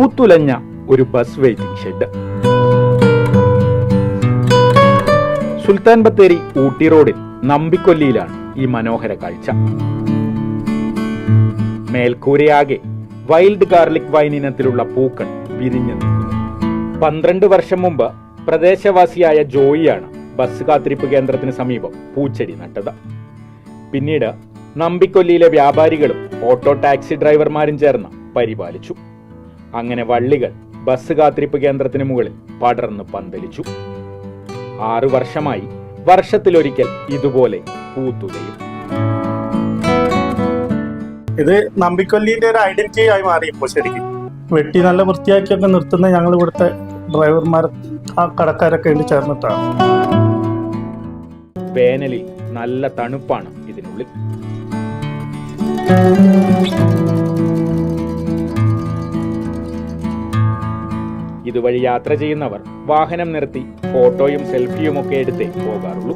പൂത്തുലഞ്ഞ ഒരു bus waiting shed. Sultan Bathery Ooty റോഡിൽ നമ്പിക്കൊല്ലിയിലാണ് ഈ മനോഹര കാഴ്ച. മേൽക്കൂരയാകെ വൈൽഡ് ഗാർലിക് വൈൻ ഇനത്തിലുള്ള പൂക്കൾ വിരിഞ്ഞു നിൽക്കുന്നു. 12 വർഷം മുമ്പ് പ്രദേശവാസിയായ ജോയിയാണ് ബസ് കാത്തിരിപ്പ് കേന്ദ്രത്തിന് സമീപം പൂച്ചെടി നട്ടത്. പിന്നീട് നമ്പിക്കൊല്ലിയിലെ വ്യാപാരികളും ഓട്ടോ ടാക്സി ഡ്രൈവർമാരും ചേർന്ന് പരിപാലിച്ചു. അങ്ങനെ വള്ളികൾ ബസ് കാത്തിരിപ്പ് കേന്ദ്രത്തിന് മുകളിൽ പടർന്ന് പന്തലിച്ചു. 6 വർഷമായി വർഷത്തിലൊരിക്കൽ ഇതുപോലെ പൂത്തുലയും. ഇത് നമ്പിക്കൊല്ലിന്റെ ഒരു ഐഡന്റിറ്റി ആയി മാറി. ഇപ്പോൾ ശരിക്കും വെട്ടി നല്ല വൃത്തിയാക്കിയൊക്കെ നിർത്തുന്ന ഞങ്ങൾ ഇവിടുത്തെ ഡ്രൈവർമാർ കടക്കാരൊക്കെ ഉണ്ട് ചേർന്നിട്ടാണ്. വേനലിൽ നല്ല തണുപ്പാണ് ഇതിനുള്ളിൽ. ഇതുവഴി യാത്ര ചെയ്യുന്നവർ വാഹനം നിർത്തി ഫോട്ടോയും സെൽഫിയും ഒക്കെ എടുത്തേ പോകാറുള്ളൂ.